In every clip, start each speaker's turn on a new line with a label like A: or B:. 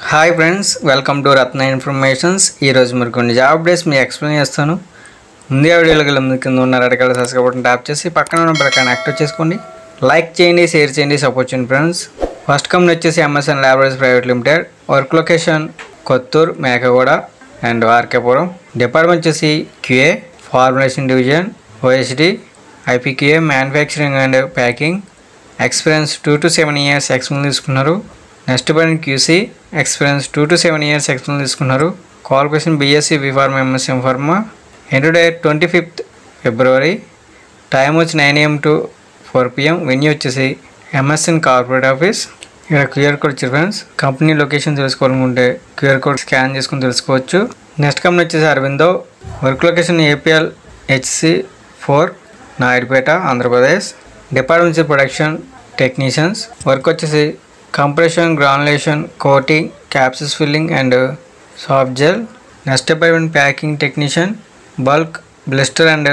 A: Hi friends, welcome to Ratna informations. ఈరోజు మరి కొన్ని జాబ్ అప్డేట్స్ మీకు ఎక్స్ప్లెయిన్ చేస్తాను. ముందే వీడియోలోకి వెళ్ళి కింద ఉన్న red colour subscribe button tap చేసి పక్కన ఉన్న బెల్ ఐకాన్ యాక్టివేట్ చేసుకోండి. లైక్ చేయండి, షేర్ చేయండి, సపోర్ట్ చేయండి ఫ్రెండ్స్. ఫస్ట్ కంపెనీ వచ్చేసి MSN laboratories private limited. Work location Kothur, Mekaguda and RK Puram. Department వచ్చేసి QA, formulation division, OSD, IPQA, manufacturing and packing. Experience 2 to 7 years experience తీసుకున్నారు. Next department QC, experience 2 to 7 years experience తీసుకున్నారు. Qualification BSc, B Pharma, MSc pharma. Enter date 25th February. Time వచ్చి 9 AM to 4 PM. Venue వచ్చేసి MSN corporate office. ఇక్కడ QR code వచ్చి friends, company location తెలుసుకోవాలనుకుంటే QR code scan చేసుకుని తెలుసుకోవచ్చు. Next company వచ్చేసి Aurobindo. Work location APL HC4, Naidupeta, Andhra Pradesh. Department వచ్చి production technicians. Work వచ్చేసి compression, granulation, coating, capsules filling and soft gel. Next department packing technician, bulk, blister and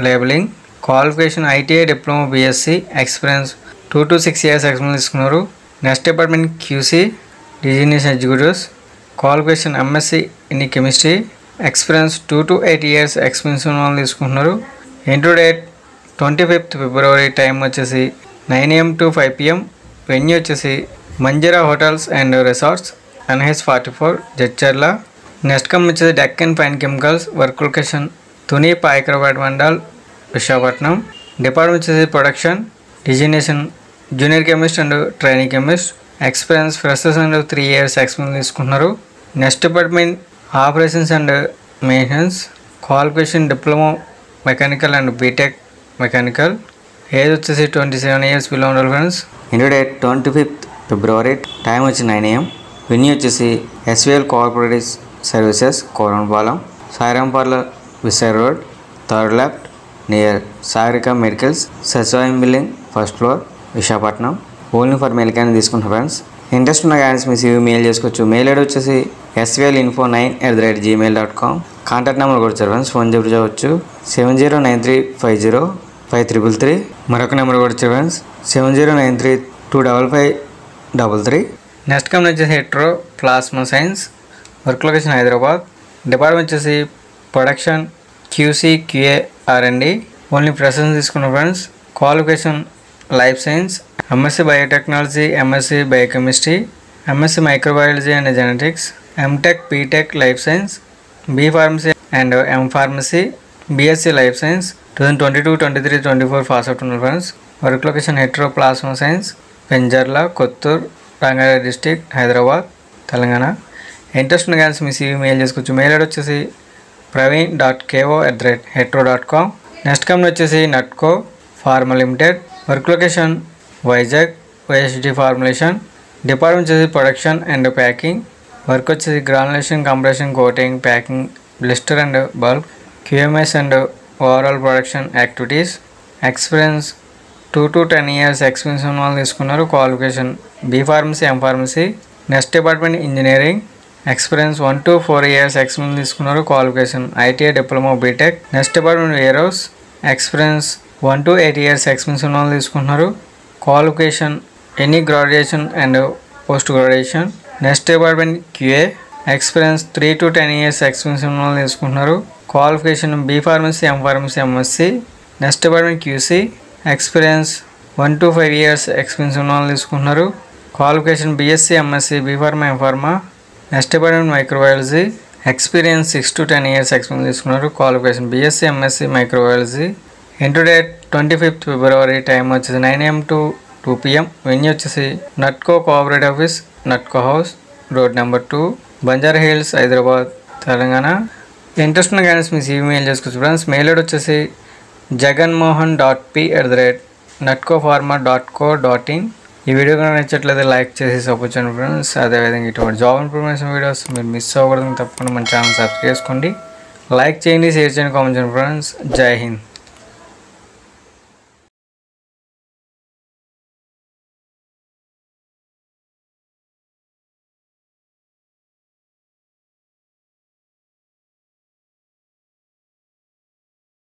A: labelling. Qualification ITI, diploma, BSc. Experience 2 to 6 years experience తీసుకున్నారు. Next department QC, designation executives. Qualification MSc in chemistry. Experience 2 to 8 years experience ఉన్న వాళ్ళు తీసుకుంటున్నారు. Enter date 25th February. Time వచ్చేసి 9 AM to 5 PM. Venue వచ్చేసి Manjeera hotels and resorts, NH44, Jadcherla. Next company వచ్చేసి Deccan fine chemicals. Work location Tuni, Payakarabad mandal, Visakhapatnam. Department వచ్చేసి production designation junior chemist and training chemist. Experience freshers and 3 years experience తీసుకుంటున్నారు. Next department operations and maintenance. Qualification diploma mechanical and BTech mechanical. Age వచ్చేసి 27 years below ఉండాలి friends. Inter date 25th February. Time వచ్చి 9 AM. Venue వచ్చేసి SVL cooperative services, Korampalem, Sairam parlour, Visakha road, third left, near Sagarika medicals, Sachivalayam building, first floor, Visakhapatnam. Only for mail can తీసుకుంటాం friends. Interest ఉన్న candidates మీ CV mail చేసుకోవచ్చు. Mail ID వచ్చేసి svlinfo9@gmail.com. Contact number కూడా వచ్చారు friends, phone చెప్పవచ్చు 7093505333. మరొక నెంబర్ కూడా వచ్చారు ఫ్రెండ్స్, 7093255533. నెక్స్ట్ కంపెనీ వచ్చేసి Hetero plasma science. Work location Hyderabad. Department వచ్చేసి production QC, QA, R&D. Only presence తీసుకున్న friends. Qualification life science, MSc biotechnology, MSc biochemistry, MSc microbiology and genetics, MTech, BTech life science, B pharmacy and M pharmacy, BSc life science. 2022, 23, 24 pass out ఉన్నారు friends. Work location Hetero plasma science, Penjarla, Kothur, Rangareddy district, Hyderabad, Telangana. Interest ఉన్న candidates మీ CV mail చేసుకోవచ్చు. Mail ID వచ్చేసి praveen.ko@hetro.com. Next company వచ్చేసి Natco pharma limited. Work location Vizag, OSD formulation. Department వచ్చేసి production and packing. Work వచ్చేసి granulation, compression, coating, packing, blister and bulk, QMS and overall production activities. Experience 2 to 10 years experience ఉన్న వాళ్ళు తీసుకున్నారు. Qualification B pharmacy, M pharmacy. Next department engineering. Experience 1 to 4 years experience తీసుకున్నారు. Qualification ITI, diploma, BTech. Next department warehouse. Experience 1 to 8 years experience ఉన్న వాళ్ళు తీసుకుంటున్నారు. Qualification any graduation and post graduation. Next department QA. Experience 3 to 10 years experience ఉన్న వాళ్ళు తీసుకుంటున్నారు. Qualification B pharmacy, M pharmacy, MSc. Next department QC. Experience 1 to 5 years experience ఉన్న వాళ్ళు తీసుకుంటున్నారు. Qualification BSc, MSc, B pharma, M pharma. Next department microbiology. Experience 6 to 10 years experience తీసుకున్నారు. Qualification BSc, MSc microbiology. Enter date 25th February. Time వచ్చేసి 9 AM to 2 PM. Venue వచ్చేసి Natco cooperative office, Natco house, road number 2, Banjara hills, Hyderabad, Telangana. Interest ఉన్న candidates మీ CV mail చేసుకోవచ్చు friends. Mail ID వచ్చేసి jaganmohan.p@natcopharma.co.in. ఈ video కనుక నచ్చట్లయితే లైక్ చేసి సపోర్ట్ చేయండి ఫ్రెండ్స్. అదేవిధంగా ఇటువంటి జాబ్ ఇన్ఫర్మేషన్ వీడియోస్ మీరు మిస్ అవ్వకూడదు తప్పకుండా మన ఛానల్ సబ్స్క్రైబ్ చేసుకోండి. లైక్ చేయండి, షేర్ చేయండి, కామెంట్ చేయండి ఫ్రెండ్స్. జై హింద్.